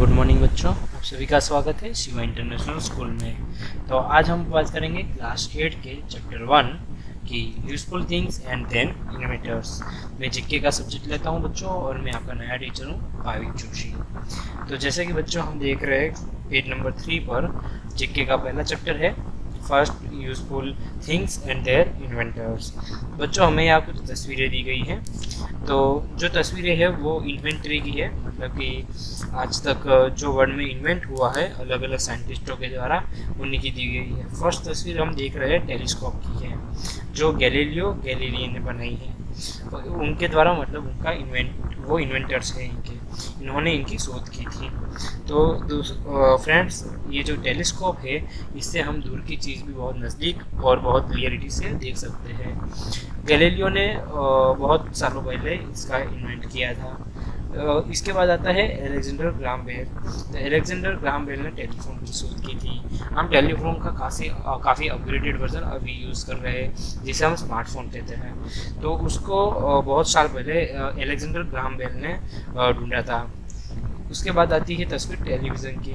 Good morning बच्चों, आप सभी का स्वागत है शिवा इंटरनेशनल स्कूल में। तो आज हम बात करेंगे क्लास 8 के चैप्टर 1 की useful things and then inventors. मैं जीके का सब्जेक्ट लेता हूं बच्चों और मैं आपका नया टीचर हूं भाविक जोशी। तो जैसे कि बच्चों हम देख रहे हैं पेज नंबर 3 पर जीके का पहला चैप्टर है first useful things and their inventors. बच्चों हमें यहाँ कुछ तस्वीरें दी गई हैं। तो जो तस्वीरें हैं वो इन्वेंटरी की है, मतलब कि आज तक जो वर्ल्ड में इन्वेंट हुआ है अलग अलग साइंटिस्टों के द्वारा उन्हीं की दी गई है। फर्स्ट तस्वीर हम देख रहे हैं टेलीस्कोप की है जो गैलीलियो गैलीली ने बनाई है। उनके द्वारा, मतलब उनका वो इन्वेंटर्स हैं इन्होंने इनकी शोध की थी। तो फ्रेंड्स, ये जो टेलीस्कोप है इससे हम दूर की चीज़ भी बहुत नज़दीक और बहुत क्लियरिटी से देख सकते हैं। गैलीलियो ने बहुत सालों पहले इसका इन्वेंट किया था। इसके बाद आता है अलेक्जेंडर ग्राहम बेल। तो अलेक्जेंडर ग्राहम बेल ने टेलीफोन की शोध की थी। हम टेलीफोन का काफ़ी अपग्रेडेड वर्जन अभी यूज़ कर रहे हैं जिसे हम स्मार्टफोन कहते हैं। तो उसको बहुत साल पहले अलेक्जेंडर ग्राहम बेल ने ढूंढा था। उसके बाद आती है तस्वीर टेलीविज़न की।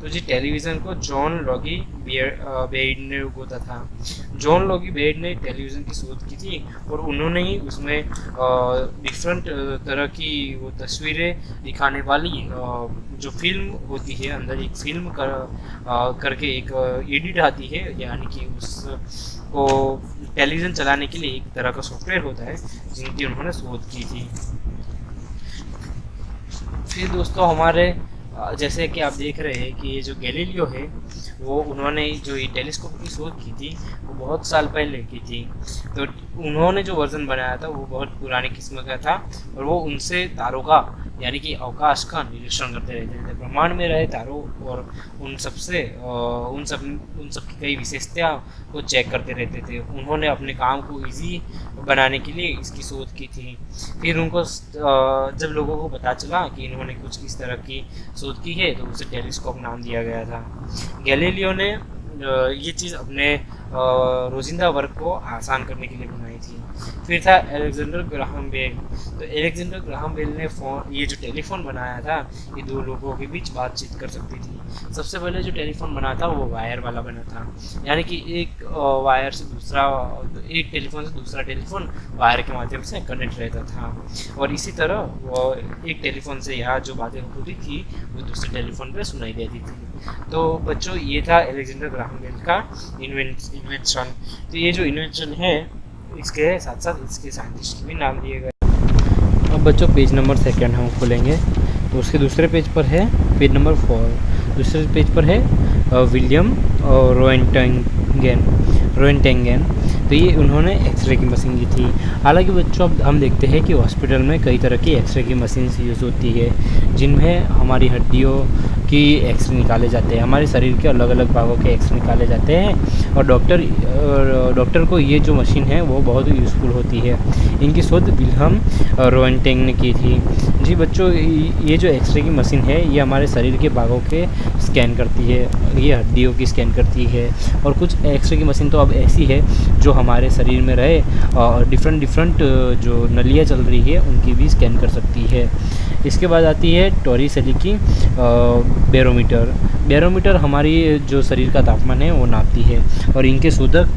तो जी टेलीविज़न को जॉन लॉगी बेइड ने गोता था। जॉन लॉगी बेइड ने टेलीविज़न की शोध की थी और उन्होंने ही उसमें डिफरेंट तरह की वो तस्वीरें दिखाने वाली जो फिल्म होती है, अंदर एक फिल्म करके एक एडिट आती है, यानी कि उसको टेलीविज़न चलाने के लिए एक तरह का सॉफ्टवेयर होता है जिनकी उन्होंने शोध की थी। फिर दोस्तों हमारे जैसे कि आप देख रहे हैं कि ये जो गैलीलियो है वो उन्होंने जो ये टेलीस्कोप की शोध की थी वो बहुत साल पहले की थी। तो उन्होंने जो वर्जन बनाया था वो बहुत पुरानी किस्म का था और वो उनसे तारों का, यानी कि अवकाश का निरीक्षण करते रहते थे, ब्रह्मांड में रहे तारों और उन सब की कई विशेषता को चेक करते रहते थे। उन्होंने अपने काम को इजी बनाने के लिए इसकी शोध की थी। फिर उनको जब लोगों को पता चला कि इन्होंने कुछ इस तरह की शोध की है तो उसे टेलीस्कोप नाम दिया गया था। गैलीलियो ने ये चीज़ अपने रोजिंदा वर्क को आसान करने के लिए बनाई थी। फिर था अलेक्जेंडर ग्राहम बेल। तो अलेक्जेंडर ग्राहम बेल ने ये जो टेलीफोन बनाया था ये दो लोगों के बीच बातचीत कर सकती थी। सबसे पहले जो टेलीफोन बना था वो वायर वाला बना था, यानी कि एक टेलीफोन से दूसरा टेलीफोन वायर के माध्यम से कनेक्ट रहता था और इसी तरह वो एक टेलीफोन से यहाँ जो बातें होती थी वो दूसरे टेलीफोन पे सुनाई देती थी। तो बच्चों ये था अलेक्जेंडर ग्राहम बेल का इन्वेंशन। तो ये जो इन्वेंशन है इसके साथ साथ इसके साइंटिस्ट के भी नाम दिए गए। अब बच्चों पेज नंबर 2 हम खोलेंगे तो उसके दूसरे पेज पर है पेज नंबर 4। दूसरे पेज पर है विलियम रोएंटेंगेन। तो ये उन्होंने एक्सरे की मशीन दी थी। हालांकि बच्चों अब हम देखते हैं कि हॉस्पिटल में कई तरह की एक्सरे की मशीन यूज़ होती है जिनमें हमारी हड्डियों की एक्सरे निकाले जाते हैं, हमारे शरीर के अलग अलग भागों के एक्सरे निकाले जाते हैं और डॉक्टर को ये जो मशीन है वो बहुत यूज़फुल होती है। इनकी शोध विलियम रोएंटेंग ने की थी। जी बच्चों, ये जो एक्सरे की मशीन है ये हमारे शरीर के भागों के स्कैन करती है, ये हड्डियों की स्कैन करती है और कुछ एक्सरे की मशीन तो अब ऐसी है जो हमारे शरीर में रहे और डिफरेंट जो नलियाँ चल रही है उनकी भी स्कैन कर सकती है। इसके बाद आती है टॉरिसेली की बैरोमीटर हमारी जो शरीर का तापमान है वो नापती है और इनके शोधक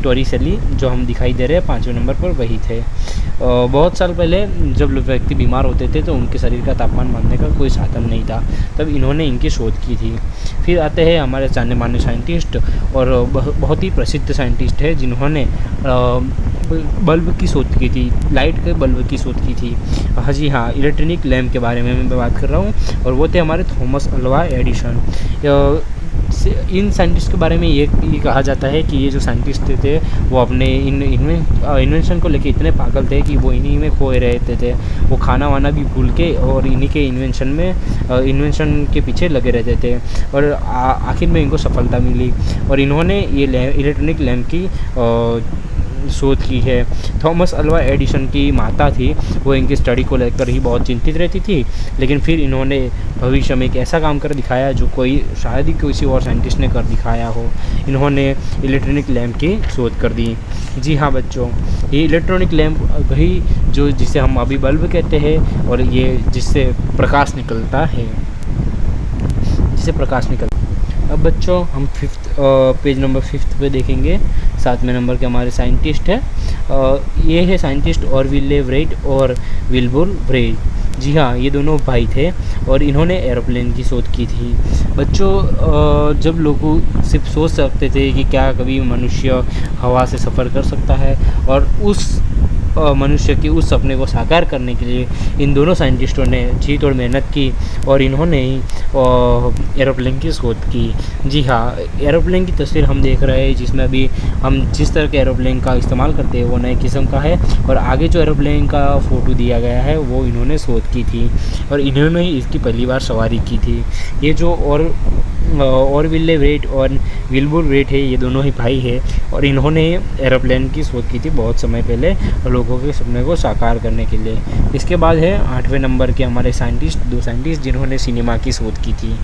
टॉरिसेली जो हम दिखाई दे रहे हैं 5वें नंबर पर वही थे। बहुत साल पहले जब व्यक्ति बीमार होते थे तो उनके शरीर का तापमान मापने का कोई साधन नहीं था, तब इन्होंने इनकी शोध की थी। फिर आते हैं हमारे जाने माने साइंटिस्ट और बहुत ही प्रसिद्ध साइंटिस्ट है जिन्होंने बल्ब की शोध की थी, लाइट के बल्ब की शोध की थी। हाँ जी हाँ, इलेक्ट्रॉनिक लैम्प के बारे में मैं बात कर रहा हूँ और वो थे हमारे थॉमस अल्वा एडिसन। इन साइंटिस्ट के बारे में ये कहा जाता है कि ये जो साइंटिस्ट थे वो अपने इन्वेंशन को लेके इतने पागल थे कि वो इन्हीं में खोए रहते थे। वो खाना वाना भी भूल के और इन्हीं के इन्वेंशन के पीछे लगे रहते थे और आखिर में इनको सफलता मिली और इन्होंने ये इलेक्ट्रॉनिक लैम्प की शोध की है। थॉमस अल्वा एडिसन की माता थी, वो इनकी स्टडी को लेकर ही बहुत चिंतित रहती थी, लेकिन फिर इन्होंने भविष्य में एक ऐसा काम कर दिखाया जो कोई शायद ही किसी और साइंटिस्ट ने कर दिखाया हो। इन्होंने इलेक्ट्रॉनिक लैंप की शोध कर दी। जी हाँ बच्चों, ये इलेक्ट्रॉनिक लैंप वही जो जिसे हम अभी बल्ब कहते हैं, और ये जिससे प्रकाश निकलता है, अब बच्चों हम पेज नंबर 5 पे देखेंगे। 7वें नंबर के हमारे साइंटिस्ट है, ये है साइंटिस्ट ऑरविले व्राइट और विल्बुर व्राइट। जी हाँ, ये दोनों भाई थे और इन्होंने एरोप्लेन की शोध की थी। बच्चों जब लोग सिर्फ सोच सकते थे कि क्या कभी मनुष्य हवा से सफ़र कर सकता है, और उस मनुष्य की उस सपने को साकार करने के लिए इन दोनों साइंटिस्टों ने जी तोड़ मेहनत की और इन्होंने ही एरोप्लेन की शोध की। जी हाँ, एरोप्लेन की तस्वीर हम देख रहे हैं, जिसमें अभी हम जिस तरह के एरोप्लेन का इस्तेमाल करते हैं वो नए किस्म का है, और आगे जो एरोप्लेन का फ़ोटो दिया गया है वो इन्होंने शोध की थी और इन्होंने ही इसकी पहली बार सवारी की थी। ये जो ऑरविले व्राइट और विल्बुर व्राइट है, ये दोनों ही भाई है और इन्होंने एरोप्लेन की शोध की थी बहुत समय पहले लोगों के सपने को साकार करने के लिए। इसके बाद है 8वें नंबर के हमारे दो साइंटिस्ट जिन्होंने सिनेमा की शोध की थी।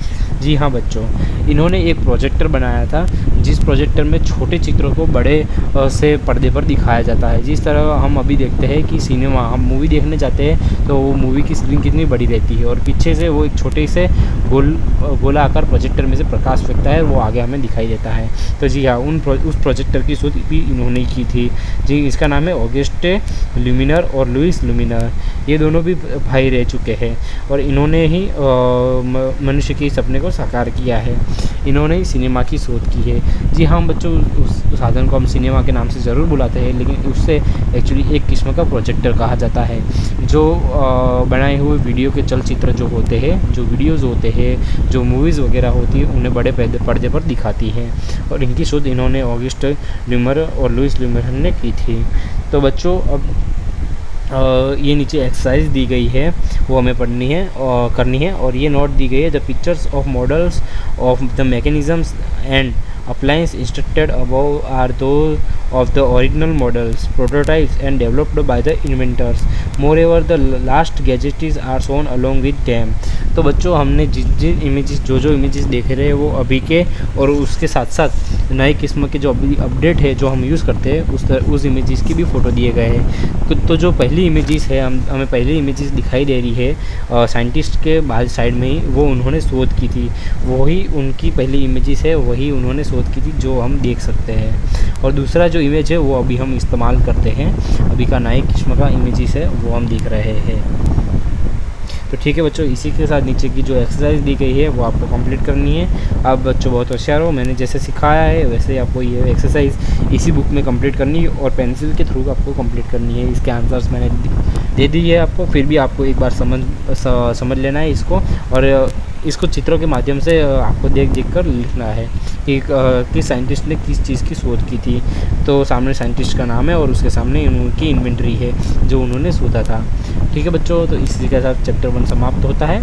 जी हाँ बच्चों, इन्होंने एक प्रोजेक्टर बनाया था, जिस प्रोजेक्टर में छोटे चित्रों को बड़े से पर्दे पर दिखाया जाता है। जिस तरह हम अभी देखते हैं कि सिनेमा, हम मूवी देखने जाते हैं तो वो मूवी की स्क्रीन कितनी बड़ी रहती है और पीछे से वो एक छोटे से गोला आकार प्रोजेक्टर में से प्रकाश फेंकता है, वो आगे हमें दिखाई देता है। तो जी हाँ, उस प्रोजेक्टर की शोध भी इन्होंने की थी। जी, इसका नाम है ऑगस्टे ल्यूमिनर और लुइस ल्यूमिनर। ये दोनों भी भाई रह चुके हैं और इन्होंने ही मनुष्य के सपने को साकार किया है। इन्होंने ही सिनेमा की शोध की है। जी हाँ बच्चों, उस साधन को हम सिनेमा के नाम से ज़रूर बुलाते हैं, लेकिन उससे एक्चुअली एक किस्म का प्रोजेक्टर कहा जाता है, जो बनाए हुए वीडियो के चलचित्र जो होते हैं, जो वीडियोज़ होते हैं, जो मूवीज़ वगैरह होती है, उन्हें बड़े पर्दे पर दिखाती है। और इनकी शोध इन्होंने ऑगस्ट ल्यूमिनर और लुइस ल्यूमिनर ने की थी। तो बच्चों अब ये नीचे एक्सरसाइज दी गई है, वो हमें पढ़नी है और करनी है, और ये नोट दी गई है, the pictures of models of the mechanisms and appliance instructed above are those of the original models, prototypes and developed by the inventors. Moreover, the last gadgets are shown along with them. तो बच्चों, हमने जिन images जो images देख रहे हैं वो अभी के, और उसके साथ साथ नए किस्म के जो अभी अपडेट है जो हम यूज़ करते हैं उस इमेजेस की भी फ़ोटो दिए गए हैं। तो जो पहली इमेजेस है, हमें पहली इमेजेस दिखाई दे रही है साइंटिस्ट के बाहर साइड में ही, वो उन्होंने शोध की थी, वही उनकी पहली इमेजेस है, वही उन्होंने शोध की थी जो हम देख सकते हैं। और दूसरा जो इमेज है वो अभी हम इस्तेमाल करते हैं, अभी का नए किस्म का इमेजेस है वो हम देख रहे हैं। तो ठीक है बच्चों, इसी के साथ नीचे की जो एक्सरसाइज दी गई है वो आपको कंप्लीट करनी है। आप बच्चों बहुत होशियार हो, मैंने जैसे सिखाया है वैसे आपको ये एक्सरसाइज इसी बुक में कंप्लीट करनी है और पेंसिल के थ्रू आपको कंप्लीट करनी है। इसके आंसर्स मैंने दे दी है आपको, फिर भी आपको एक बार समझ लेना है इसको, और इसको चित्रों के माध्यम से आपको देख कर लिखना है कि किस साइंटिस्ट ने किस चीज़ की शोध की थी। तो सामने साइंटिस्ट का नाम है और उसके सामने उनकी इन्वेंटरी है जो उन्होंने शोधा था। ठीक है बच्चों, तो इसी के साथ चैप्टर 1 समाप्त होता है।